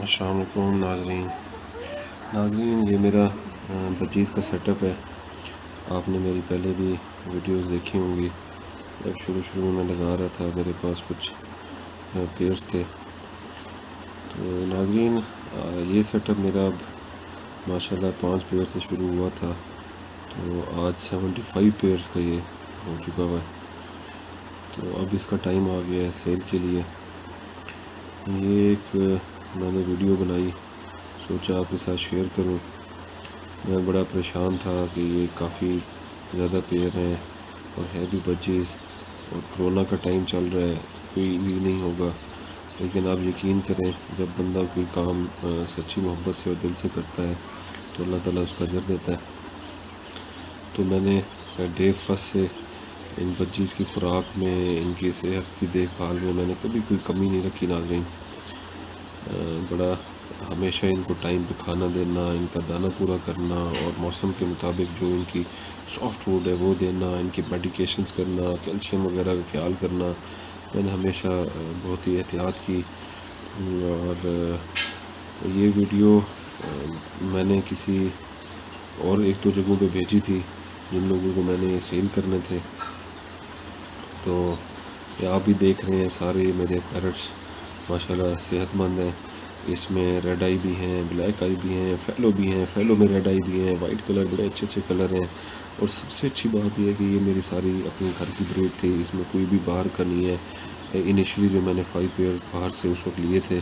السلام علیکم ناظرین یہ میرا بچیز کا سیٹ اپ ہے. آپ نے میری پہلے بھی ویڈیوز دیکھی ہوں گی. جب شروع میں لگا رہا تھا میرے پاس کچھ پیئرس تھے. تو ناظرین یہ سیٹ اپ میرا اب ماشاءاللہ 5 پیئر سے شروع ہوا تھا تو آج 75 پیئرس کا یہ ہو چکا ہوا ہے. تو اب اس کا ٹائم آ گیا ہے سیل کے لیے. یہ ایک میں نے ویڈیو بنائی, سوچا آپ کے ساتھ شیئر کروں. میں بڑا پریشان تھا کہ یہ کافی زیادہ پیئر ہیں اور ہے بھی بچیز, اور کرونا کا ٹائم چل رہا ہے, کوئی بھی نہیں ہوگا. لیکن آپ یقین کریں جب بندہ کوئی کام سچی محبت سے اور دل سے کرتا ہے تو اللہ تعالیٰ اس کا اجر دیتا ہے. تو میں نے ڈے فرسٹ سے ان بچیز کی خوراک میں, ان کی صحت کی دیکھ بھال میں نے کبھی کوئی کمی نہیں رکھی. ناظرین بڑا ہمیشہ ان کو ٹائم پہ کھانا دینا, ان کا دانہ پورا کرنا, اور موسم کے مطابق جو ان کی سافٹ فوڈ ہے وہ دینا, ان کی میڈیکیشنز کرنا, کیلشیم وغیرہ کا خیال کرنا. میں نے ہمیشہ بہت ہی احتیاط کی. اور یہ ویڈیو میں نے کسی اور 1-2 جگہوں پہ بھیجی تھی جن لوگوں کو میں نے یہ سیل کرنے تھے. تو یہ آپ بھی دیکھ رہے ہیں سارے میرے پیرٹس ماشاءاللہ صحت مند ہیں. اس میں ریڈ آئی بھی ہیں, بلیک آئی بھی ہیں, فیلو بھی ہیں. فیلو میں ریڈ آئی بھی ہیں, وائٹ کلر بڑے اچھے کلر ہیں. اور سب سے اچھی بات یہ ہے کہ یہ میری ساری اپنی گھر کی بریڈ تھی, اس میں کوئی بھی باہر کا نہیں ہے. انیشلی جو میں نے 5 پیئرز باہر سے اس وقت لیے تھے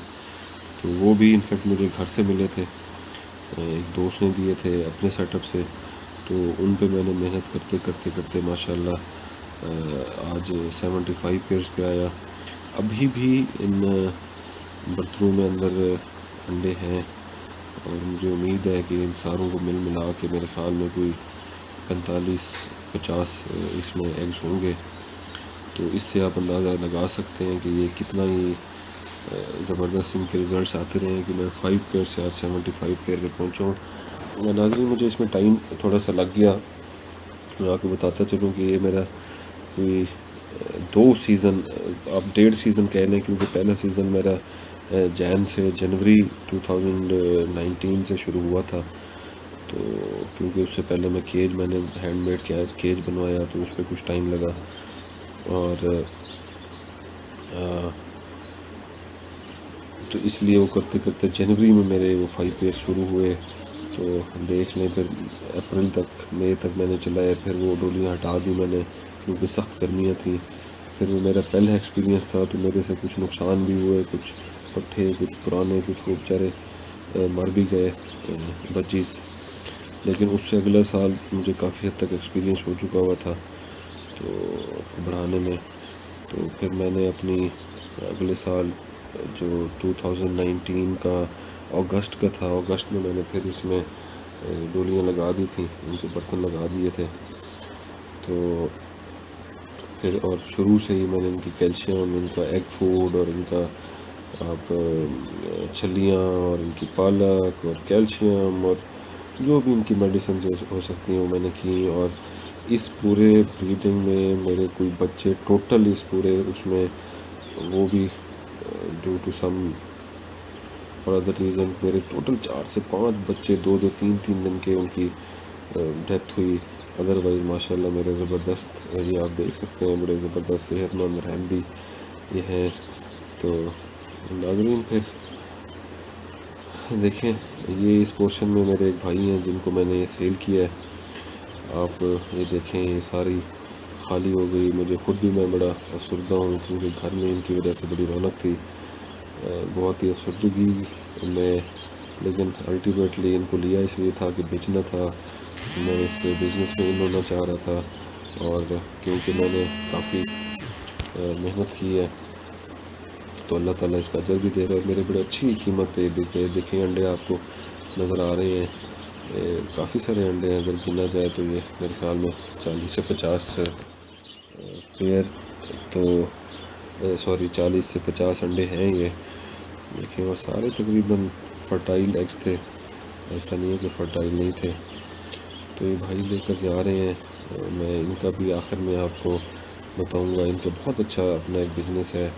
تو وہ بھی انفیکٹ مجھے گھر سے ملے تھے, ایک دوست نے دیے تھے اپنے سیٹ اپ سے. تو ان پہ میں نے محنت کرتے ماشاءاللہ آج 75 پیئرز پہ آیا. ابھی بھی ان برتنوں میں اندر انڈے ہیں, اور مجھے امید ہے کہ ان ساروں کو ملا کے میرے خیال میں کوئی 45-50 اس میں ایگز ہوں گے. تو اس سے آپ اندازہ لگا سکتے ہیں کہ یہ کتنا ہی زبردست ان کے رزلٹس آتے رہے ہیں کہ میں 5 پیئر سے آج 75 پیئر پہ پہنچا ہوں. ناظرین مجھے اس میں ٹائم تھوڑا سا لگ گیا. میں آپ کو بتاتا چلوں کہ یہ میرا کوئی 2 سیزن, آپ 1.5 سیزن کہہ لیں, کیونکہ پہلا سیزن میرا جنوری 2019 سے شروع ہوا تھا. تو کیونکہ اس سے پہلے میں نے ہینڈ میڈ کیج بنوایا تو اس پہ کچھ ٹائم لگا. اور تو اس لیے وہ کرتے جنوری میں میرے وہ 5 پیئر شروع ہوئے. تو دیکھ لیں پھر اپریل تک, مئی تک میں نے چلایا. پھر وہ ڈولیاں ہٹا دی میں نے کیونکہ سخت گرمیاں تھیں. پھر وہ میرا پہلا ایکسپیرینس تھا تو میرے سے کچھ نقصان بھی ہوئے, کچھ پٹھے, کچھ پرانے, کچھ وہ بیچارے مر بھی گئے بچیز. لیکن اس سے اگلا سال مجھے کافی حد تک ایکسپیرینس ہو چکا ہوا تھا تو بڑھانے میں. تو پھر میں نے اپنی اگلے سال جو 2019 کا اگست کا تھا, اگست میں نے پھر اس میں ڈولیاں لگا دی تھیں, ان کے برتن لگا دیے تھے. تو پھر اور شروع سے ہی میں نے ان کی کیلشیم, ان کا ایگ فوڈ, اور ان کا آپ چھلیاں, اور ان کی پالک, اور کیلشیم, اور جو بھی ان کی میڈیسنز ہو سکتی ہیں وہ میں نے کی. اور اس پورے بریڈنگ میں میرے کوئی بچے ٹوٹل اس پورے اس میں وہ بھی ڈیو ٹو سم اور ادر ریزن میرے ٹوٹل 4 سے 5 بچے 2-3 دن کے ان کی ڈیتھ ہوئی. ادروائز ماشاءاللہ میرے زبردست, یہ آپ دیکھ سکتے ہیں بڑے زبردست صحت مند ہیلدی یہ ہیں. تو ناظرین پھر دیکھیں یہ اس پورشن میں میرے ایک بھائی ہیں جن کو میں نے یہ سیل کیا ہے. آپ یہ دیکھیں یہ ساری خالی ہو گئی. مجھے خود بھی میں بڑا افسردہ ہوں کیونکہ گھر میں ان کی وجہ سے بڑی رونق تھی, بہت ہی افسردگی میں. لیکن الٹیمیٹلی ان کو لیا اس لیے تھا کہ بیچنا تھا, میں اس بزنس میں ان ہونا چاہ رہا تھا. اور کیونکہ میں نے کافی محنت کی ہے تو اللہ تعالیٰ اس کا اجر بھی دے رہا ہے. میرے بڑے اچھی قیمت پہ دیکھیں انڈے آپ کو نظر آ رہے ہیں, کافی سارے انڈے ہیں. اگر گنا جائے تو یہ میرے خیال میں 40 سے 50 پیئر, تو 40 سے 50 انڈے ہیں یہ. دیکھیں اور سارے تقریباً فرٹائل ایگز تھے, ایسا نہیں ہے کہ فرٹائل نہیں تھے. تو یہ بھائی لے کر جا رہے ہیں. میں ان کا بھی آخر میں آپ کو بتاؤں گا. ان کا بہت اچھا اپنا ایک بزنس ہے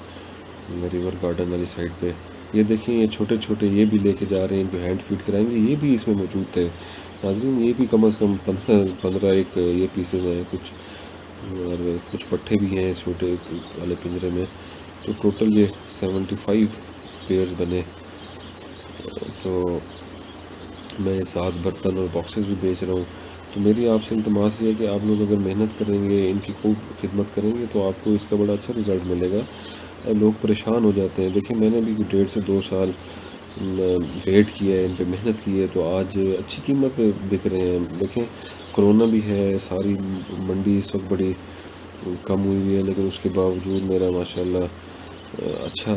ریور گارڈن والی سائڈ پہ. یہ دیکھیں یہ چھوٹے چھوٹے یہ بھی لے کے جا رہے ہیں، ان کو ہینڈ فیڈ کرائیں گے، یہ بھی اس میں موجود تھے ناظرین، یہ بھی کم از کم 15 ایک یہ پیسز ہیں کچھ، اور کچھ پٹھے بھی ہیں اس چھوٹے والے پنجرے میں، تو ٹوٹل یہ 75 پیئرز بنے۔ تو میں یہ 7 برتن اور باکسز بھی بیچ رہا ہوں۔ تو میری آپ سے التماس یہ ہے کہ آپ لوگ اگر محنت کریں گے، ان کی خوب خدمت کریں گے، تو آپ کو اس کا بڑا اچھا رزلٹ ملے گا۔ لوگ پریشان ہو جاتے ہیں، دیکھیں میں نے بھی 1.5 سے 2 سال ویٹ کیا ہے، ان پہ محنت کی ہے، تو آج اچھی قیمت پہ بک رہے ہیں۔ دیکھیں کرونا بھی ہے، ساری منڈی اس وقت بڑی کم ہوئی ہے، لیکن اس کے باوجود میرا ماشاءاللہ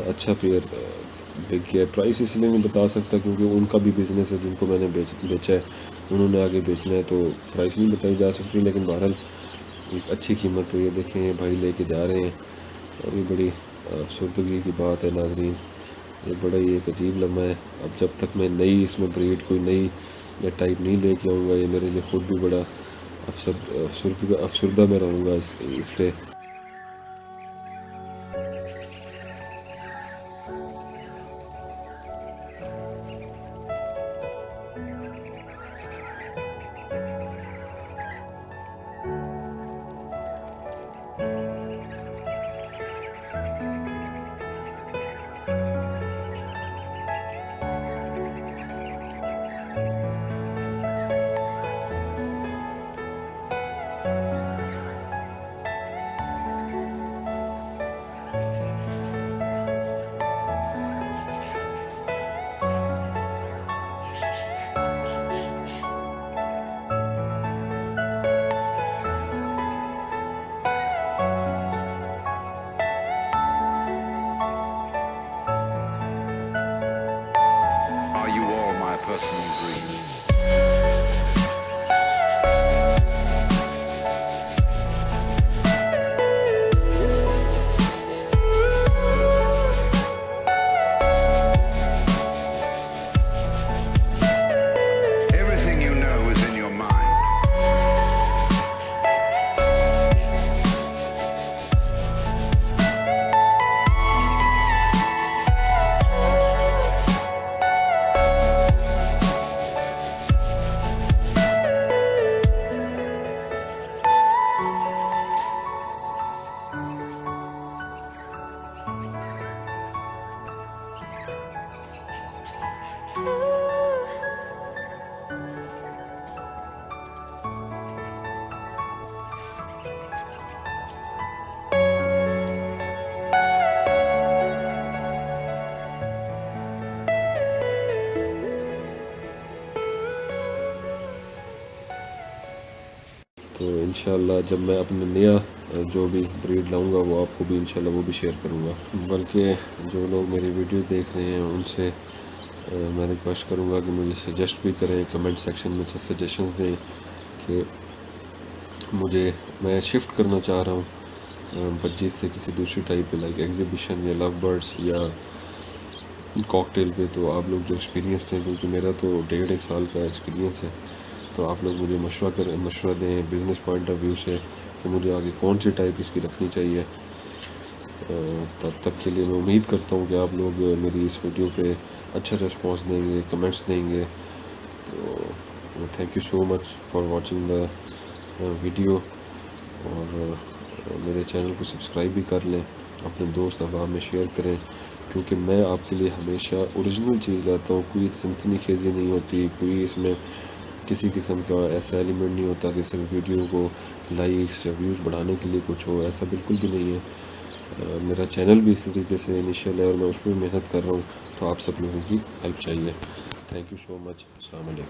اچھا پیئر بک گیا ہے۔ پرائس اس لیے نہیں بتا سکتا کیونکہ ان کا بھی بزنس ہے، جن کو میں نے بیچا ہے انہوں نے آگے بیچنا ہے، تو پرائس نہیں بتائی جا سکتی، لیکن بہرحال ایک اچھی قیمت پہ یہ دیکھیں یہ بھائی لے کے جا رہے ہیں، اور یہ بڑی افسردگی کی بات ہے ناظرین، یہ بڑا ہی ایک عجیب لمحہ ہے۔ اب جب تک میں نئی اس میں بریڈ کوئی نئی یا ٹائپ نہیں لے کے آؤں گا، یہ میرے لیے خود بھی بڑا افسردہ میں رہوں گا اس پہ۔ Are you all my personal dream? Everything you know is in your mind. تو انشاءاللہ جب میں اپنے نیا جو بھی بریڈ لاؤں گا وہ آپ کو بھی انشاءاللہ وہ بھی شیئر کروں گا، بلکہ جو لوگ میری ویڈیو دیکھ رہے ہیں ان سے میں ریکویسٹ کروں گا کہ مجھے سجیسٹ بھی کریں، کمنٹ سیکشن میں سجیشنز دیں کہ میں شفٹ کرنا چاہ رہا ہوں 25 سے کسی دوسری ٹائپ پہ، لائک ایگزیبیشن یا لو برڈس یا کاکٹیل پہ۔ تو آپ لوگ جو ایکسپیرینس ہیں، کیونکہ میرا تو 1.5 سال کا ایکسپیرینس ہے، تو آپ لوگ مجھے مشورہ دیں بزنس پوائنٹ آف ویو سے کہ مجھے آگے کون سی ٹائپ اس کی رکھنی چاہیے۔ تب تک کے لیے میں امید کرتا ہوں کہ آپ لوگ میری اس ویڈیو پہ اچھا ریسپانس دیں گے، کمنٹس دیں گے۔ تو thank you so much for watching the video, اور میرے چینل کو سبسکرائب بھی کر لیں، اپنے دوست احباب میں شیئر کریں، کیونکہ میں آپ کے لیے ہمیشہ اوریجنل چیز لاتا ہوں، کوئی سنسنی خیزی نہیں ہوتی، کوئی اس میں کسی قسم کا ایسا ایلیمنٹ نہیں ہوتا کہ صرف ویڈیو کو لائکس یا ویوز بڑھانے کے لیے کچھ ہو، ایسا بالکل بھی نہیں ہے۔ میرا چینل بھی اس طریقے سے انیشیل ہے اور میں اس میں محنت کر رہا ہوں، تو آپ سب لوگوں کی ہیلپ چاہیے۔ تھینک یو سو مچ، السلام علیکم۔